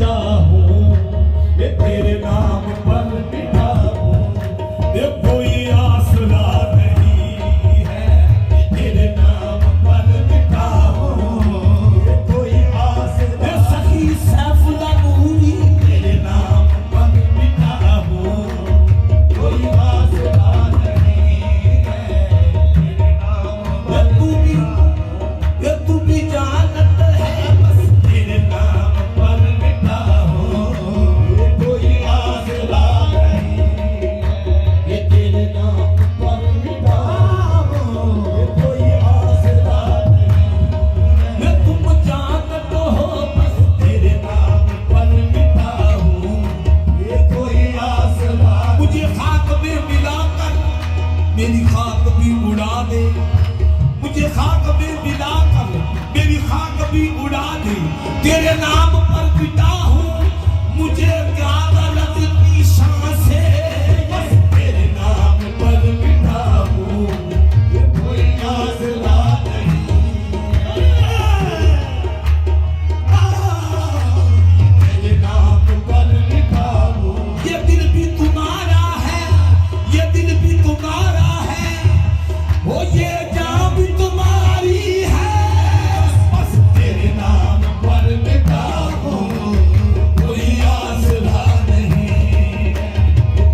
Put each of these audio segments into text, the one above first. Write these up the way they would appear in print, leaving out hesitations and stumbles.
मिटा हूँ, ये तेरे नाम पर मिटा हूँ। ये कोई आसरा नहीं है, ये तेरे नाम पर मिटा हूँ। ये कोई आसरा, ये सखी सैफुल्ला नूरी, तेरे नाम पर मिटा हूँ। कोई आसरा नहीं है, तेरे नाम पर ये तू भी जानत है, बस तेरे नाम पर मिटा हूँ। ये कोई आसरा नहीं है, ये तेरे नाम पर मिटा हूँ। ये कोई आसरा नहीं है, तुम जानत हो, बस तेरे नाम पर मिटा हूँ। ये कोई आसरा, मुझे खाक में मिलाकर मेरी खाक भी उड़ा दे, मुझे खाक में मिलाकर मेरी खाक भी उड़ा दे। तेरे नाम पर पिता हूँ, मुझे क्या गलत की सांसें, बस तेरे नाम पर पिता हूँ। ये कोई आसरा नहीं है, तेरे नाम पर पिता हूँ। ये दिल भी तुम्हारा है, ये दिल भी तुम्हारा है, वो ये जान भी तुम्हारी है, बस तेरे नाम पर मिटा हूँ। कोई आसरा नहीं है,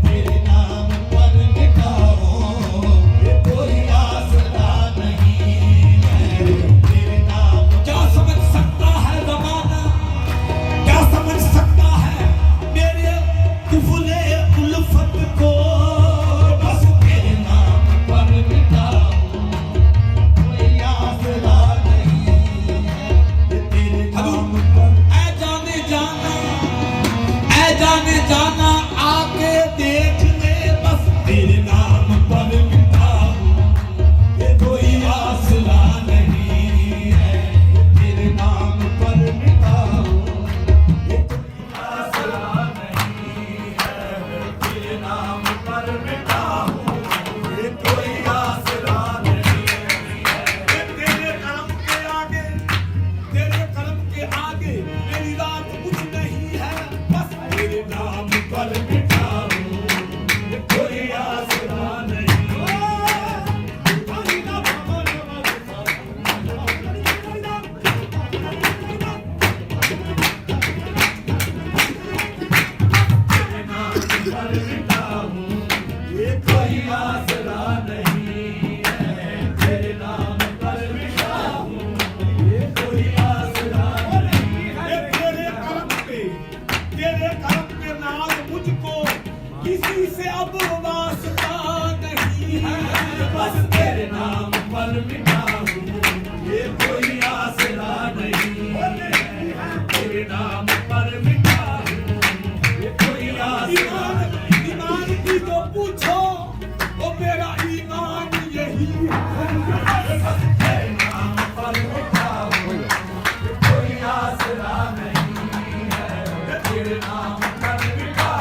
तेरे नाम पर मिटा हूँ। ये कोई आसरा नहीं है, तेरे नाम। क्या समझ सकता है ज़माना, क्या समझ सकता है मेरे कुफले उल्फत को, बस तेरे नाम पर मिटा हूँ। कोई आसरा नहीं है, ये तेरे नाम पर। ऐ जाने जाना आके देख ले, बस तेरे नाम पर मिटा हूँ। ये कोई आसरा नहीं है, ये तेरे नाम पर मिटा हूँ। ये कोई आसरा नहीं है, तेरे नाम पर मिटा हूँ। ये कोई आसरा नहीं है, तेरे कर्म के आगे, तेरे कर्म के आगे मेरी रात कुछ नहीं है, बस तेरे नाम पर मिटा हूँ। ये कोई आसरा नहीं है। तेरे नाम पर मिटा हूँ, ये कोई आसरा नहीं है, तेरे नाम पर मिटा हूँ। ये कोई आसरा नहीं है, तेरे कर्म के नाल मुझको किसी से अब वास्ता नहीं है, बस तेरे नाम पर मिटा हूँ। ये कोई आसरा नहीं है, तेरे नाम पर मिटा हूँ। ये कोई आसरा नहीं। ईमान की तो पूछो, वो मेरा ईमान यही है, बस तेरे नाम पर मिटा हूँ। ये कोई आसरा नहीं है, तेरे नाम पर मिटा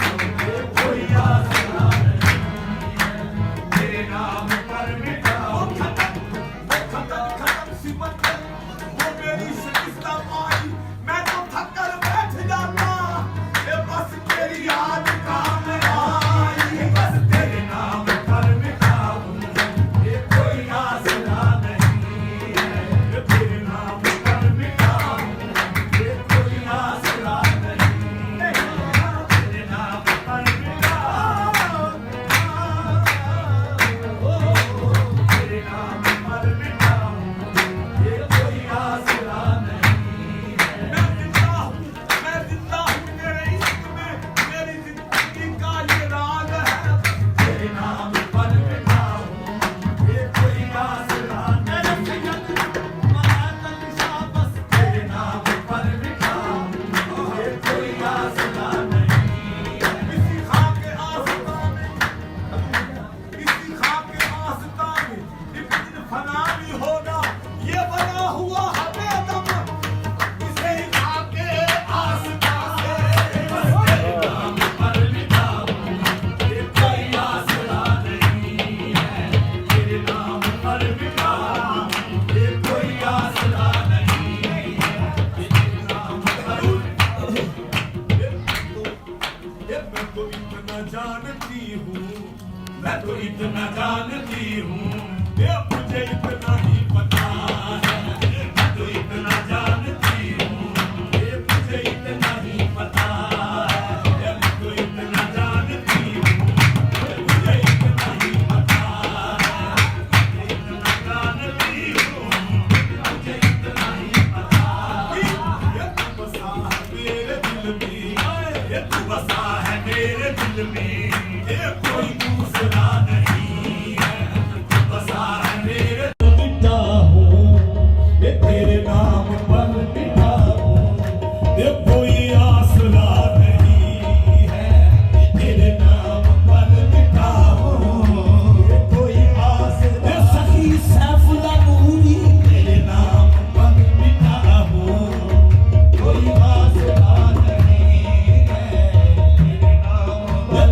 हूँ। ये कोई आसरा नहीं है, तेरे नाम पर मिटा हूँ। खत्म सी मंजिल, वो मेरी शिकस्त आई, मैं तो थक कर बैठ जाता, ये बस तेरी याद काम आई, बस तेरे नाम पर मिटा हूँ। ये कोई आसरा नहीं है, तेरे नाम पर मिटा हूँ। ये कोई आसरा नहीं है, तो इतना जानती हूँ, ये मुझे इतना ही पता है। मैं तो इतना जानती हूँ, ये मुझे इतना ही पता है। मैं तो इतना जानती हूँ, ये मुझे इतना ही पता है। मैं इतना जानती हूँ, मुझे इतना ही पता है। ये तू बसा है मेरे दिल में, ये तू बसा है मेरे दिल में, ये कोई दूसरा नहीं है। तू बसा है मेरे मिटा हूँ, ये तेरे नाम पर मिटा हूँ। ये कोई आसरा नहीं है, तेरे नाम पर मिटा हूँ। ये कोई आसरा ये सखी सैफुल्ला नूरी, तेरे नाम पर मिटा हूँ। कोई आसरा नहीं है, तेरे नाम पर